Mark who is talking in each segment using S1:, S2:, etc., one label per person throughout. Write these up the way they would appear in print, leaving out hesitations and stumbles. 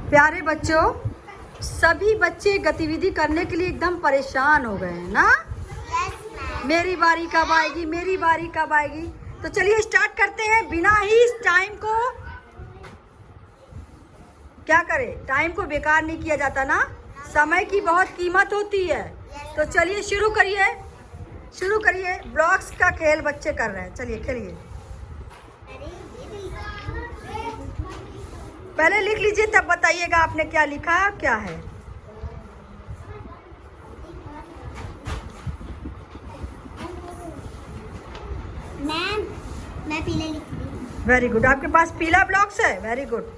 S1: प्यारे बच्चों, सभी बच्चे गतिविधि करने के लिए एकदम परेशान हो गए हैं ना। मेरी बारी कब आएगी, मेरी बारी कब आएगी। तो चलिए स्टार्ट करते हैं बिना ही इस टाइम को क्या करें, टाइम को बेकार नहीं किया जाता ना। समय की बहुत कीमत होती है। तो चलिए शुरू करिए। ब्लॉक्स का खेल बच्चे कर रहे हैं, चलिए खेलिए। पहले लिख लीजिए तब बताइएगा आपने क्या लिखा क्या है।
S2: मैम, मैं पीला लिख रही हूँ।
S1: वेरी गुड, आपके पास पीला ब्लॉक्स है, वेरी गुड।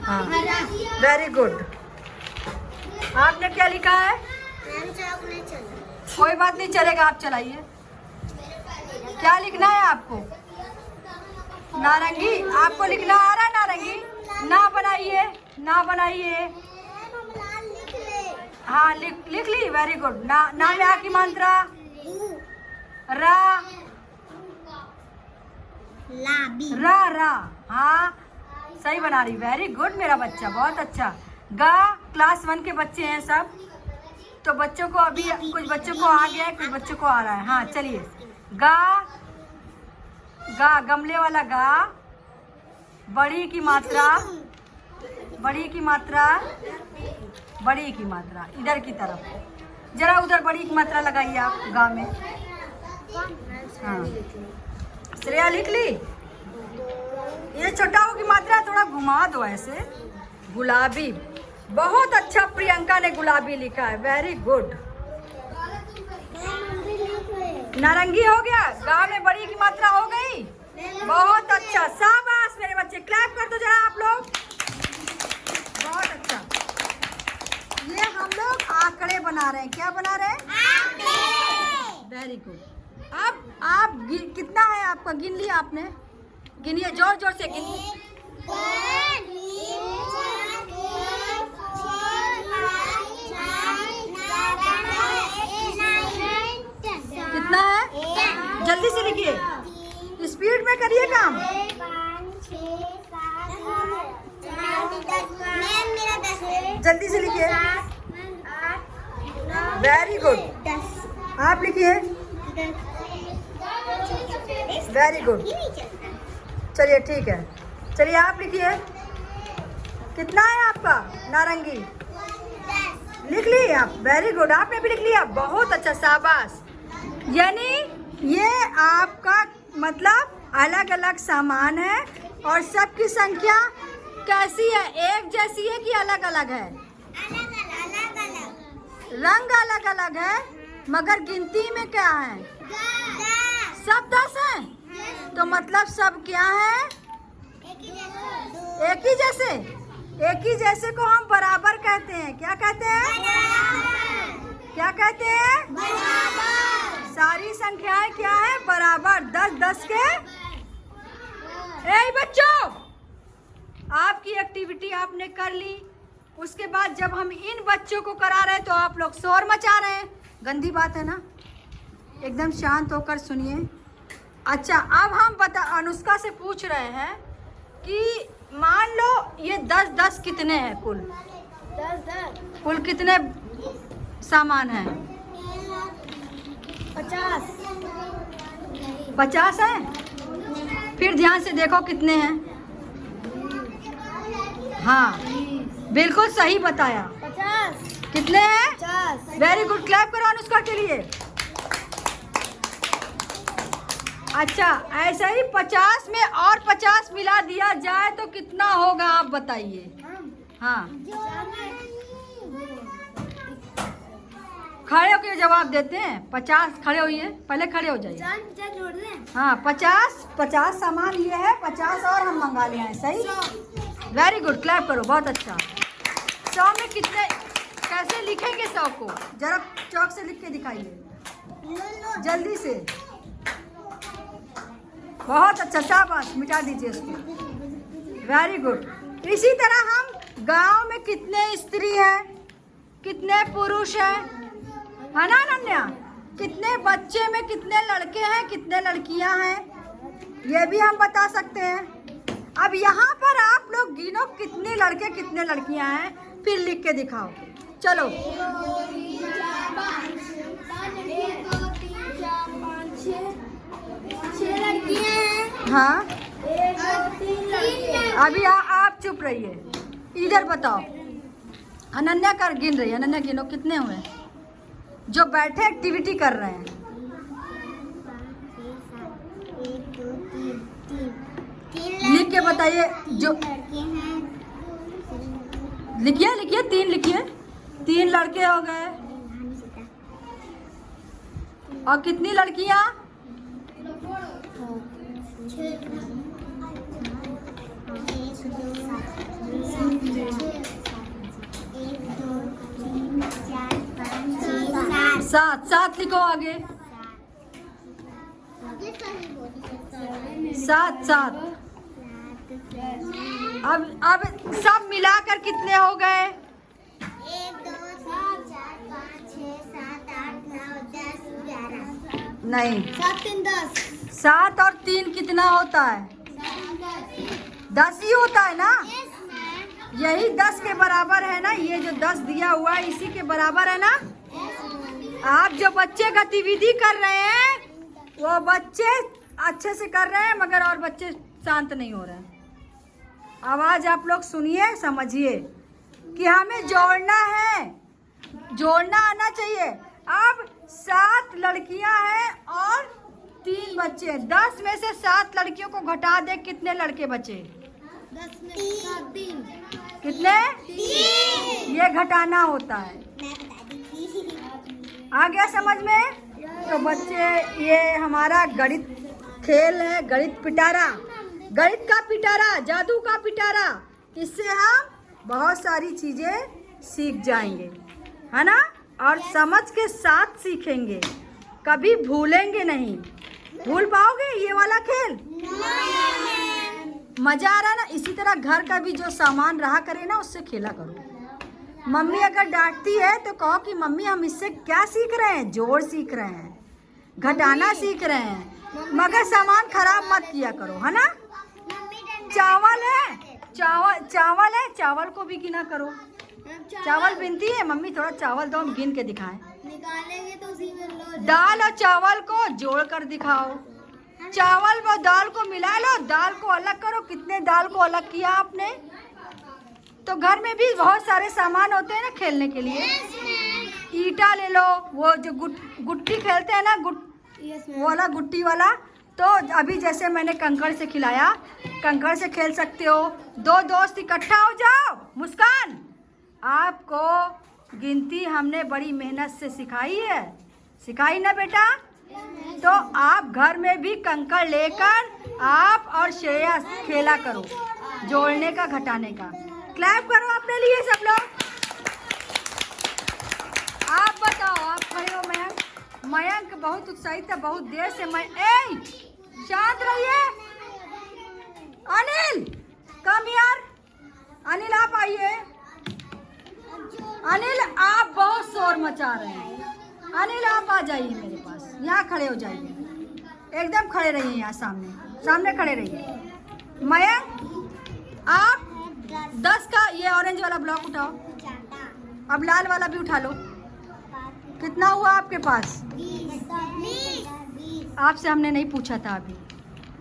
S1: हाँ, वेरी गुड। आपने क्या लिखा है?
S2: मैम चौक नहीं चला।
S1: कोई बात नहीं, चलेगा, आप चलाइए। क्या लिखना है आपको? नारंगी। आपको लिखना आ रहा है नारंगी? ना बनाइए, ना बनाइए।
S2: मैम हम लाल लिख ले।
S1: हाँ, लिख ली, वेरी गुड। ना में आ की मात्रा रा,
S2: लाबी।
S1: रा। हाँ, सही बना रही, वेरी गुड मेरा बच्चा, बहुत अच्छा। गा, क्लास 1 के बच्चे हैं सब, तो बच्चों को अभी कुछ बच्चों को आ गया है, कुछ बच्चों को आ रहा है। हाँ चलिए, गा, गमले वाला गा, बड़ी की मात्रा, बड़ी की मात्रा इधर की तरफ, जरा उधर बड़ी की मात्रा लगाइए आप गा में। हाँ, श्रेया लिख ली। ये छोटा की मात्रा थोड़ा घुमा दो ऐसे। गुलाबी, बहुत अच्छा, प्रियंका ने गुलाबी लिखा है, वेरी गुड। नारंगी हो गया, गाँव में बड़ी की मात्रा हो गई, बहुत अच्छा, शाबाश मेरे बच्चे, क्लैप कर दो जरा आप लोग, बहुत अच्छा। ये हम लोग आंकड़े बना रहे हैं, क्या बना रहे हैं? Very good. अब आप कितना है आपका, गिन लिया आपने? गिनिए, जोर जोर से गिनिए। कितना है? जल्दी से लिखिए, स्पीड में करिए काम। जल्दी से लिखिए, वेरी गुड। आप लिखिए, वेरी गुड। चलिए ठीक है, चलिए आप लिखिए, कितना है आपका नारंगी? लिख लिए आप, वेरी गुड, आपने भी लिख लिया, बहुत अच्छा, शाबाश। यानी ये आपका मतलब अलग अलग सामान है और सबकी संख्या कैसी है, एक जैसी है कि अलग अलग है? रंग अलग अलग है, मगर गिनती में क्या है? सब 10 हैं, तो मतलब सब क्या है? एक ही जैसे। एक ही जैसे को हम बराबर कहते हैं, क्या कहते हैं? क्या कहते हैं? सारी संख्याएं क्या है? बराबर, 10 के। ए बच्चों, आपकी एक्टिविटी आपने कर ली, उसके बाद जब हम इन बच्चों को करा रहे हैं तो आप लोग शोर मचा रहे हैं, गंदी बात है ना। एकदम शांत होकर सुनिए। अच्छा, अब हम अनुष्का से पूछ रहे हैं कि मान लो ये 10 कितने हैं कुल? 10 कितने सामान हैं? 50 है? फिर ध्यान से देखो कितने हैं। हाँ, बिल्कुल सही बताया,
S2: 50।
S1: कितने हैं?
S2: 50।
S1: वेरी गुड, क्लैप करो अनुष्का के लिए। अच्छा, ऐसे ही 50 में और 50 मिला दिया जाए तो कितना होगा, आप बताइए। हाँ, खड़े होकर जवाब देते हैं। 50, खड़े होइए, पहले खड़े हो जाइए। हाँ, 50 सामान ये है, 50 और हम मंगा ले हैं, सही, वेरी गुड, क्लैप करो, बहुत अच्छा। 100 में कितने, कैसे लिखेंगे 100 को, जरा चौक से लिख के दिखाइए जल्दी से। बहुत अच्छा, शाबाश, मिटा दीजिए इसको, वेरी गुड। इसी तरह हम गांव में कितने स्त्री हैं, कितने पुरुष हैं, है ना अनन्या? कितने बच्चे में कितने लड़के हैं, कितने लड़कियां हैं, ये भी हम बता सकते हैं। अब यहाँ पर आप लोग गिनो कितने लड़के कितने लड़कियाँ हैं, फिर लिख के दिखाओ। चलो
S2: 6 लड़कियाँ हैं।
S1: हाँ
S2: 1 2 3 लड़के।
S1: अभी आप चुप रहिए, इधर बताओ। अनन्या कर गिन रही है, अनन्या गिनो कितने हुए जो बैठे एक्टिविटी कर रहे हैं।
S2: 1 2 3
S1: लिख के बताइए जो
S2: लड़के हैं।
S1: लिखिए लिखिए 3 लिखिए। 3 लड़के हो गए और कितनी लड़कियां? 7 लिखो आगे। 7 अब सब मिलाकर कितने हो गए?
S2: 1 2 3 4 5 6 7 8 9 10 11।
S1: नहीं,
S2: 7 3 10।
S1: 7 और 3 कितना होता है? 10 ही होता है ना। यही 10 के बराबर है ना, ये जो 10 दिया हुआ है इसी के बराबर है ना। आप जो बच्चे गतिविधि कर रहे हैं वो बच्चे अच्छे से कर रहे हैं, मगर और बच्चे शांत नहीं हो रहे हैं। आवाज आप लोग सुनिए, समझिए कि हमें जोड़ना है, जोड़ना आना चाहिए। अब 7 लड़कियां हैं और 3 बच्चे। 10 में से 7 लड़कियों को घटा दे, कितने लड़के बचे?
S2: 10 में 7 3।
S1: कितने?
S2: 3।
S1: ये घटाना होता है।
S2: मैं बता दी थी।
S1: आ गया समझ में? तो बच्चे, ये हमारा गणित खेल है, गणित पिटारा, गणित का पिटारा, जादू का पिटारा। इससे हम बहुत सारी चीजें सीख जाएंगे, है ना। और समझ के साथ सीखेंगे, कभी भूलेंगे नहीं। भूल पाओगे ये वाला खेल? मजा आ रहा है ना। इसी तरह घर का भी जो सामान रहा करे ना, उससे खेला करो। मम्मी अगर डांटती है तो कहो कि मम्मी हम इससे क्या सीख रहे हैं? जोड़ सीख रहे हैं, घटाना सीख रहे हैं, मगर सामान खराब मत किया करो, है ना। चावल है, चावल है, चावल को भी गिना करो। चावल बिनती है मम्मी, थोड़ा चावल दो, हम गिन के दिखाएं।
S2: निकालेंगे तो उसी में लो।
S1: दाल और चावल को जोड़ कर दिखाओ। चावल व दाल को मिला लो, दाल को अलग करो। कितने दाल को अलग किया आपने? तो घर में भी बहुत सारे सामान होते हैं ना खेलने के लिए। ईटा ले लो, वो जो गुट्टी खेलते हैं ना, वो वाला गुट्टी वाला। तो अभी जैसे मैंने कंकड़ से खिलाया, कंकड़ से खेल सकते हो। 2 दोस्त इकट्ठा हो जाओ। मुस्कान, आपको गिनती हमने बड़ी मेहनत से सिखाई है, सिखाई ना बेटा? तो आप घर में भी कंकड़ लेकर आप और श्रेया खेला करो, जोड़ने का, घटाने का। क्लैप करो अपने लिए सब लोग। आप बताओ, आप खड़े हो। मयंक, मयंक बहुत उत्साहित है, बहुत देर से। मैं शांत रहिए। अनिल कम यार, अनिल आप आइए। अनिल आप बहुत शोर मचा रहे हैं। अनिल आप आ जाइए मेरे पास, यहाँ खड़े हो जाइए, एकदम खड़े रहिए, यहाँ सामने सामने खड़े रहिए। मयंक आप 10 का ये ऑरेंज वाला ब्लॉक उठाओ, अब लाल वाला भी उठा लो। कितना हुआ आपके पास?
S2: 20।
S1: आपसे हमने नहीं पूछा था अभी।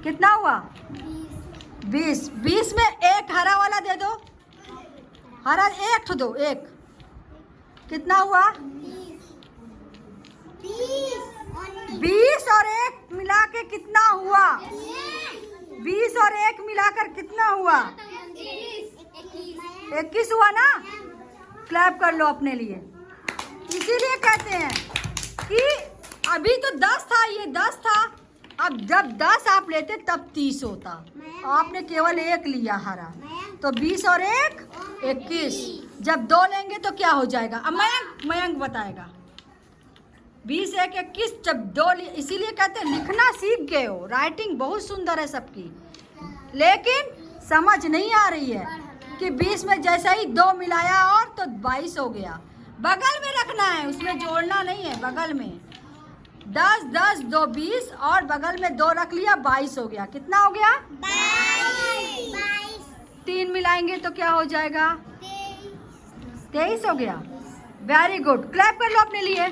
S1: कितना हुआ? 20। 20 में एक हरा वाला दे दो, हरा एक ठो दो, एक। कितना हुआ? 20 और 1 मिला के कितना हुआ? 20 और 1 मिलाकर कितना हुआ? 21 हुआ ना। क्लैप कर लो अपने लिए। इसीलिए कहते हैं कि अभी तो 10 था, ये 10 था। अब जब 10 आप लेते तब 30 होता। आपने केवल 1 लिया हरा, तो 20 और 1 21। जब 2 लेंगे तो क्या हो जाएगा? अब मयंक बताएगा। 20 1 21, जब 2 लिए। इसीलिए कहते हैं लिखना सीख गए हो, राइटिंग बहुत सुंदर है सबकी, लेकिन समझ नहीं आ रही है कि 20 में जैसे ही 2 मिलाया और तो 22 हो गया। बगल में रखना है, उसमें जोड़ना नहीं है, बगल में। 10 10 2 20 और बगल में 2 रख लिया, 22 हो गया। कितना हो गया?
S2: 22
S1: 3 मिलाएंगे तो क्या हो जाएगा? 23 हो गया। वेरी गुड, क्लैप कर लो अपने लिए।